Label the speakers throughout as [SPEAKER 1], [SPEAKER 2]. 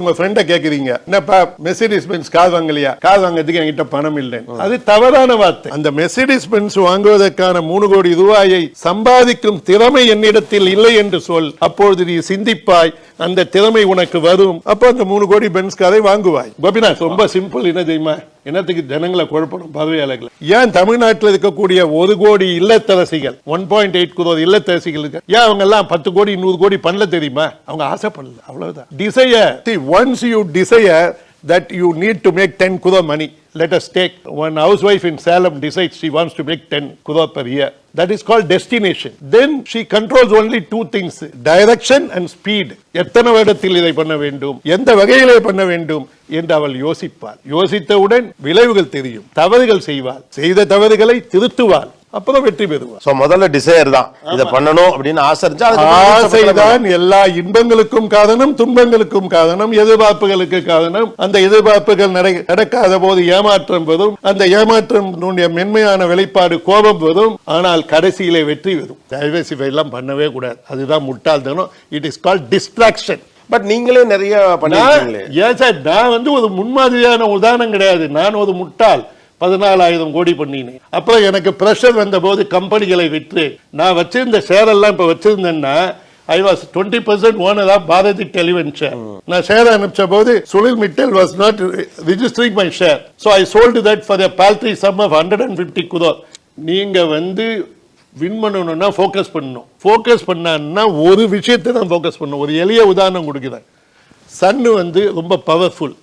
[SPEAKER 1] உங்க ஃப்ரெண்ட கேக்குறீங்க, என்னப்பா மெர்சிடிஸ் பென்ஸ் கார் வாங்கலையா? கார் வாங்குறதுக்கு என்கிட்ட பணம் இல்லை. அது தவறான வார்த்தை. அந்த மெர்சிடிஸ் பென்ஸ் வாங்குவதற்கான 3 கோடி ரூபாயை சம்பாதிக்கும் திறமை என்னிடத்தில் இல்லை என்று சொல். அப்பொழுது நீ சிந்திப்பாய், அந்த திறமை உனக்கு வரும். அப்ப அந்த 3 கோடி பென்ஸ் காரை வாங்குவாய். கோபிநாத், ரொம்ப சிம்பிள். என்ன தெரியுமா? என்னத்துக்கு ஜனங்களை குழப்பணும் பார்வையாளர்கள்? ஏன் தமிழ்நாட்டில் இருக்கக்கூடிய 1 கோடி இல்லத்தரசிகள், 1.8 crore இல்லத்தரசிகள் இருக்கு, ஏன் அவங்க எல்லாம் 10 கோடி 100 கோடி பண்ணல தெரியுமா? அவங்க ஆசைப்படல, அவ்வளவுதான். Desire. See, once you desire that you need to make 10 crore money. Let us take one housewife in Salem decides she wants to make 10 crore per year. That is called destination. Then she controls only 2 things, direction and speed. எத்தனை வருடத்தில் இதை பண்ண வேண்டும், எந்த வகையிலே பண்ண வேண்டும் என்று அவள் யோசிப்பாள். யோசித்தவுடன் விளைவுகள் தெரியும். தவறுகள் செய்வாள், செய்த தவறுகளை திருத்துவாள், அப்புறம் வெற்றி பெறுவார்.
[SPEAKER 2] சோ முதல்ல டிசைர் தான், இத பண்ணணும் அப்படின்னு
[SPEAKER 1] ஆசைதான் எல்லா இன்பங்களுக்கும் காரணம், துன்பங்களுக்கும் காரணம், எதிர்பார்ப்புகளுக்கு காரணம். அந்த எதிர்பார்ப்புகள் நடக்காத போது ஏமாற்றம் வரும். அந்த ஏமாற்றம் மென்மையான வெளிப்பாடு கோபம் வரும். ஆனால் கடைசியிலே வெற்றி வரும். டைவர்சிஃபை எல்லாம் பண்ணவே கூடாது. அதுதான் முட்டாள்தனம். It is called distraction.
[SPEAKER 2] But நீங்களே நிறைய பண்ணிருக்கீங்களே.
[SPEAKER 1] ஏன் சார், நான் ஒரு முன்மாதிரியான உதாரணம் கிடையாது. நான் ஒரு முட்டாள். 14,000 கோடி பண்ணினேன். அப்புறம் எனக்கு பிரஷர் வந்த போது கம்பெனிகளை விற்று நான் வச்சிருந்த ஷேர் எல்லாம் இப்ப வச்சிருந்தேன்னா I was 20% owner of Bharati Television. நான் ஷேர் அனுப்பிச்ச போது Sunil Mittal was not registering my share. So I sold that for a paltry sum of 150 crore. நீங்க வின் பண்ணணும்னா ஃபோக்கஸ் பண்ணணும். ஃபோக்கஸ் பண்ணா ஒரு விஷயத்தை தான் ஃபோக்கஸ் பண்ணணும். ஒரு எளிய உதாரணம் கொடுக்கிறேன். சன் ரொம்ப powerful,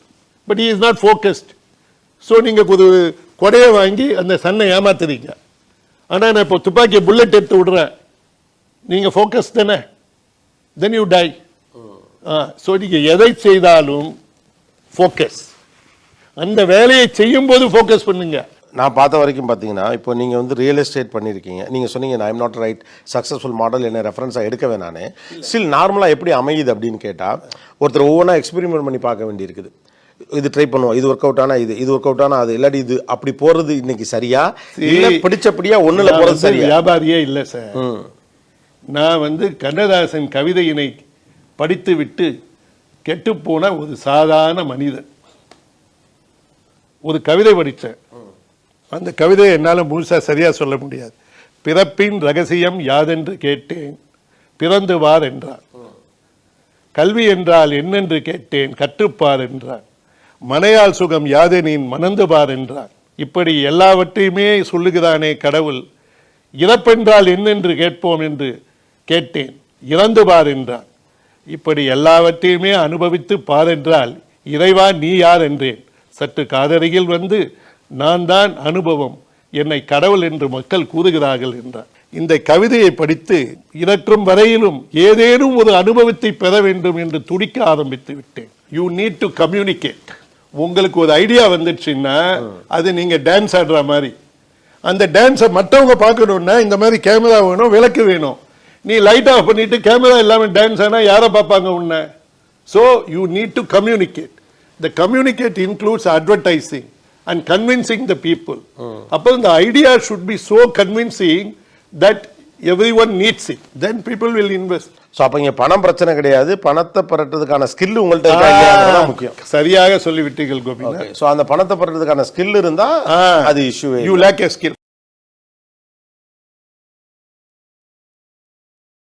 [SPEAKER 1] but he is not focused. So நீங்க ஒரு கொடையை வாங்கி அந்த சன்னை ஏமாத்துறீங்க. ஆனால் நான் இப்போ துப்பாக்கி புல்லட் எடுத்து விடுறேன், நீங்க ஃபோக்கஸ் தானே, தென் யூ டை. ஸோ நீங்க எதை செய்தாலும் ஃபோக்கஸ், அந்த வேலையை செய்யும் போது ஃபோக்கஸ் பண்ணுங்க.
[SPEAKER 2] நான் பார்த்த வரைக்கும் பார்த்தீங்கன்னா, இப்போ நீங்கள் ரியல் எஸ்டேட் பண்ணியிருக்கீங்க. நீங்கள் சொன்னீங்க I am not right successful model, என்ன ரெஃபரன்ஸாக எடுக்கவே நான் ஸ்டில் நார்மலாக எப்படி அமையுது அப்படின்னு கேட்டால், ஒருத்தர் ஒவ்வொன்றா எக்ஸ்பெரிமெண்ட் பண்ணி பார்க்க வேண்டியிருக்குது. இது ட்ரை பண்ணுவோம், இது ஒர்க் அவுட் ஆனா இது ஒர்க் அவுட் ஆனா அது, இல்லாட்டி இது அப்படி போறது இன்னைக்கு சரியா இல்ல பிடிச்சபடியா ஒண்ணுல போறது சரியா?
[SPEAKER 1] வியாபாரியே இல்ல சார். நான் கண்ணதாசன் கவிதையினை படித்து விட்டு கெட்டு போன ஒரு சாதாரண மனிதன். ஒரு கவிதை படித்தேன். அந்த கவிதையை என்னால முழுசா சரியா சொல்ல முடியாது. பிறப்பின் ரகசியம் யாதென்று கேட்டேன், பிறந்து வார் என்றார். கல்வி என்றால் என்னென்று கேட்டேன், கற்றுப்பார் என்றார். மனையால் சுகம் யாதெனின் மணந்து பார் என்றார். இப்படி எல்லாவற்றையுமே சொல்லுகிறானே கடவுள். இறப்பென்றால் என்னென்று கேட்போம் என்று கேட்டேன், இறந்து பார் என்றார். இப்படி எல்லாவற்றையுமே அனுபவித்து பார் என்றால் இறைவா நீ யார் என்றேன். சற்று காதருகில் நான் தான் அனுபவம், என்னை கடவுள் என்று மக்கள் கூறுகிறார்கள் என்றார். இந்த கவிதையை படித்து இறக்கும் வரையிலும் ஏதேனும் ஒரு அனுபவத்தை பெற வேண்டும் என்று துடிக்க ஆரம்பித்து விட்டேன். You need to communicate. உங்களுக்கு ஒரு ஐடியா வந்துச்சுன்னா அது நீங்க டான்ஸ் ஆடுற மாதிரி. அந்த டான்ஸை மற்றவங்க பார்க்கணும்னா இந்த மாதிரி கேமரா வேணும், விளக்கு வேணும். நீ லைட் ஆஃப் பண்ணிட்டு கேமரா இல்லாமல் டான்ஸ் ஆனா யாரை பார்ப்பாங்க உன்னை? So you need to communicate. The communicate includes advertising and convincing the people. Upon the idea should be so convincing that everyone needs it. Then people will invest.
[SPEAKER 2] So அப்ப இங்க பணம் பிரச்சனை கிடையாது, பணத்தை பெறறதுக்கான ஸ்கில் உங்கள்ட்ட இருக்கா முக்கியம்.
[SPEAKER 1] சரியாக சொல்லிவிட்டீர்கள் கோபிநாத்.
[SPEAKER 2] சோ அந்த பணத்தை பெறறதுக்கான ஸ்கில் இருந்தா அது issue.
[SPEAKER 1] You lack a skill.